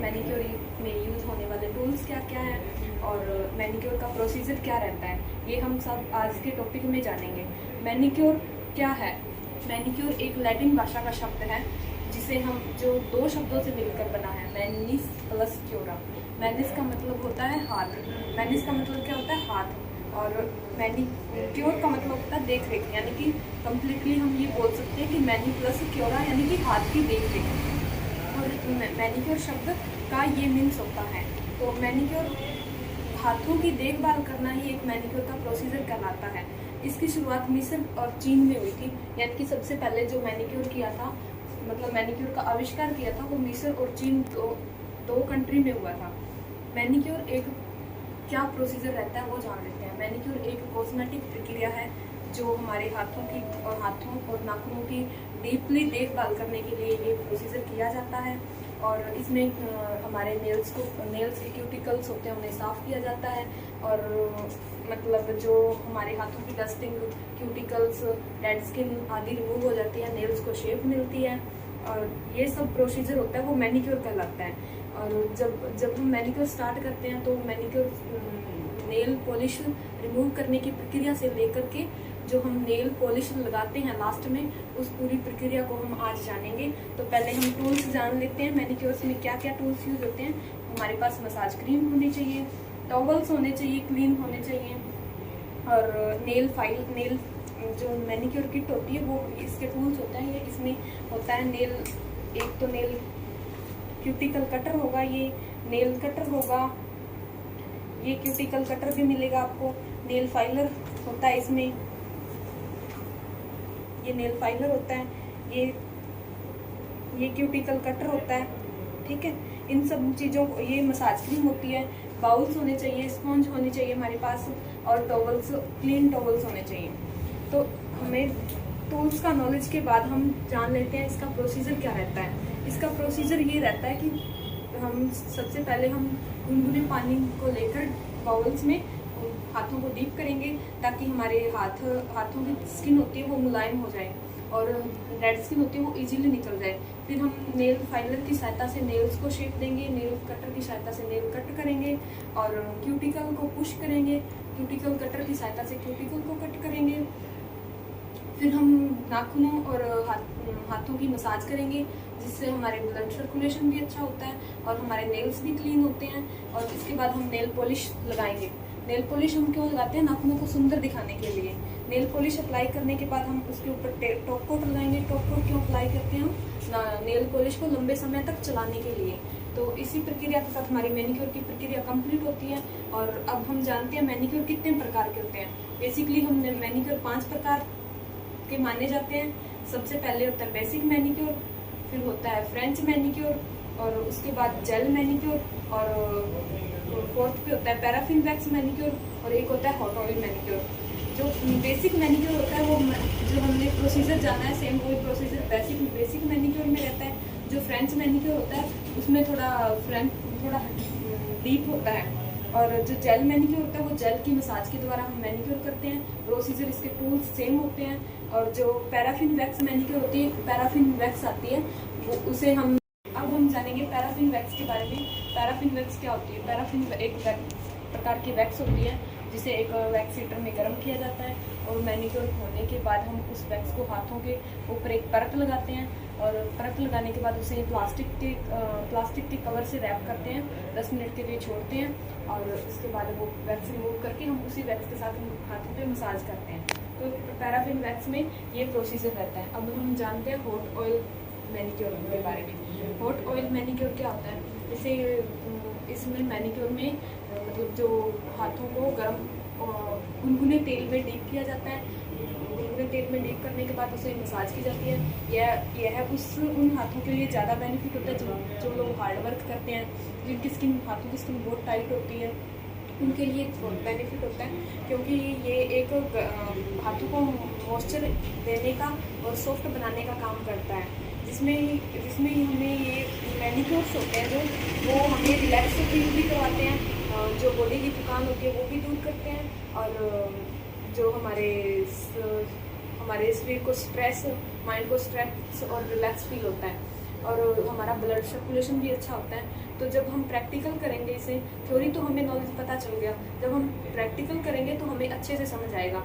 Manicure में use होने वाले टूल्स क्या क्या हैं और मैनीक्योर का प्रोसीजर क्या रहता है, ये हम सब आज के टॉपिक में जानेंगे। मैनीक्योर क्या है? मैनीक्योर एक लैटिन भाषा का शब्द है जिसे हम जो दो शब्दों से मिलकर बना है, मैनिस प्लस क्योरा। मैनिस का मतलब होता है हाथ, मैनिस का मतलब क्या होता है हाथ, और मैनीक्योर का मतलब होता है देख रेख, यानी कि कम्प्लीटली हम ये बोल सकते हैं कि मैनी प्लस क्योरा यानी कि हाथ की देख रेख। और मैनीक्योर शब्द का ये मीन्स होता है। तो मैनीक्योर हाथों की देखभाल करना ही एक मैनीक्योर का प्रोसीजर कहलाता है। इसकी शुरुआत मिस्र और चीन में हुई थी, यानी कि सबसे पहले जो मैनीक्योर किया था, मतलब मैनीक्योर का आविष्कार किया था, वो मिस्र और चीन दो कंट्री में हुआ था। मैनीक्योर एक क्या प्रोसीजर रहता है वो जान लेते हैं। मैनीक्योर एक कॉस्मेटिक प्रक्रिया है जो हमारे हाथों और नाखूनों की डीपली देखभाल करने के लिए ये प्रोसीजर किया जाता है। और इसमें हमारे नेल्स के क्यूटिकल्स होते हैं उन्हें साफ़ किया जाता है, और मतलब जो हमारे हाथों की डस्टिंग, क्यूटिकल्स, डेड स्किन आदि रिमूव हो जाती है, नेल्स को शेप मिलती है, और ये सब प्रोसीजर होता है वो मैनीक्योर कहलाता है। और जब हम मैनीक्योर स्टार्ट करते हैं तो मैनीक्योर नेल पॉलिश रिमूव करने की प्रक्रिया से लेकर के जो हम नेल पॉलिश लगाते हैं लास्ट में, उस पूरी प्रक्रिया को हम आज जानेंगे। तो पहले हम टूल्स जान लेते हैं। मैनीक्योर्स में क्या क्या टूल्स यूज होते हैं। हमारे पास मसाज क्रीम होनी चाहिए, टॉवल्स होने चाहिए, क्लीन होने चाहिए, और नेल जो मैनीक्योर किट होती है वो इसके टूल्स होते हैं। ये इसमें होता है एक तो नेल क्यूटिकल कटर होगा, ये नेल कटर होगा, ये क्यूटिकल कटर भी मिलेगा आपको। नेल फाइलर होता है इसमें, ये नेल फाइलर होता है, ये क्यूटिकल कटर होता है, ठीक है। इन सब चीज़ों को, ये मसाज क्रीम होती है, बाउल्स होने चाहिए, स्पॉन्ज होनी चाहिए हमारे पास, और टॉवल्स, क्लीन टॉवल्स होने चाहिए। तो हमें टूल्स का नॉलेज के बाद हम जान लेते हैं इसका प्रोसीजर क्या रहता है। इसका प्रोसीजर ये रहता है कि हम सबसे पहले हम गुनगुने पानी को लेकर बाउल्स में हाथों को डीप करेंगे ताकि हमारे हाथों की स्किन होती है वो मुलायम हो जाए और डेड स्किन होती है वो इजीली निकल जाए। फिर हम नेल फाइलर की सहायता से नेल्स को शेप देंगे, नेल कटर की सहायता से नेल कट करेंगे, और क्यूटिकल को पुश करेंगे, क्यूटिकल कटर की सहायता से क्यूटिकल को कट करेंगे। फिर हम नाखूनों और हाथों की मसाज करेंगे जिससे हमारे ब्लड सर्कुलेशन भी अच्छा होता है और हमारे नेल्स भी क्लीन होते हैं। और इसके बाद हम नेल पॉलिश लगाएंगे। नेल पॉलिश हम क्यों लगाते हैं? नाखूनों को सुंदर दिखाने के लिए। नेल पॉलिश अप्लाई करने के बाद हम उसके ऊपर टॉप कोट लगाएंगे। टॉप कोट क्यों अप्लाई करते हैं हम? नेल पॉलिश को लंबे समय तक चलाने के लिए। तो इसी प्रक्रिया के साथ हमारी मैनीक्योर की प्रक्रिया कंप्लीट होती है। और अब हम जानते हैं मैनीक्योर कितने प्रकार के होते हैं। बेसिकली हम मैनीक्योर 5 प्रकार के माने जाते हैं। सबसे पहले होता है बेसिक मैनीक्योर, फिर होता है फ्रेंच मैनीक्योर, और उसके बाद जेल मैनीक्योर, और फोर्थ पे होता है पैराफिन वैक्स मैनीक्योर, और एक होता है हॉट ऑयल मैनीक्योर। जो बेसिक मैनीक्योर होता है वो जो हमने प्रोसीजर जाना है सेम वही प्रोसीजर बेसिक मैनीक्योर में रहता है। जो फ्रेंच मैनीक्योर होता है उसमें थोड़ा डीप होता है, और जो जेल मैनीक्योर होता है वो जेल की मसाज के द्वारा हम मैनीक्योर करते हैं। प्रोसीजर इसके टूल्स सेम होते हैं। और जो पैराफिन वैक्स मैनीक्योर होती है, पैराफिन वैक्स आती है, वो उसे अब हम जानेंगे पैराफिन वैक्स के बारे में। पैराफिन वैक्स क्या होती है? पैराफिन एक प्रकार की वैक्स होती है जिसे एक वैक्स हीटर में गर्म किया जाता है, और मैनीक्योर होने के बाद हम उस वैक्स को हाथों के ऊपर एक परत लगाते हैं, और परत लगाने के बाद उसे प्लास्टिक के कवर से रैप करते हैं, 10 मिनट के लिए छोड़ते हैं, और उसके बाद वो वैक्स रिमूव करके हम उसी वैक्स के साथ हाथों पे मसाज करते हैं। तो पैराफिन वैक्स में ये प्रोसीजर रहता है। अब हम जानते हैं हॉट ऑयल मैनीक्योर के बारे में। हॉट ऑयल मैनीक्योर क्या होता है? जैसे इसमें मैनीक्योर में मतलब जो हाथों को गुनगुने तेल में डीप किया जाता है। गुनगुने तेल में डीप करने के बाद उसे मसाज की जाती है। यह उन हाथों के लिए ज़्यादा बेनिफिट होता है जो लोग हार्ड वर्क करते हैं, जिनकी हाथों की स्किन बहुत टाइट होती है, उनके लिए बेनिफिट होता है, क्योंकि ये एक हाथों को मॉइस्चर देने का और सॉफ्ट बनाने का काम करता है, जिसमें हमें ये मैनीक्योर्स होते हैं जो वो हमें रिलैक्स फील भी करवाते हैं, जो बॉडी की थकान होती है वो भी दूर करते हैं, और जो हमारे शरीर को माइंड को स्ट्रेस और रिलैक्स फील होता है। और हमारा ब्लड सर्कुलेशन भी अच्छा होता है। तो जब हम प्रैक्टिकल करेंगे इसे, थ्योरी तो हमें नॉलेज पता चल गया, जब हम प्रैक्टिकल करेंगे तो हमें अच्छे से समझ आएगा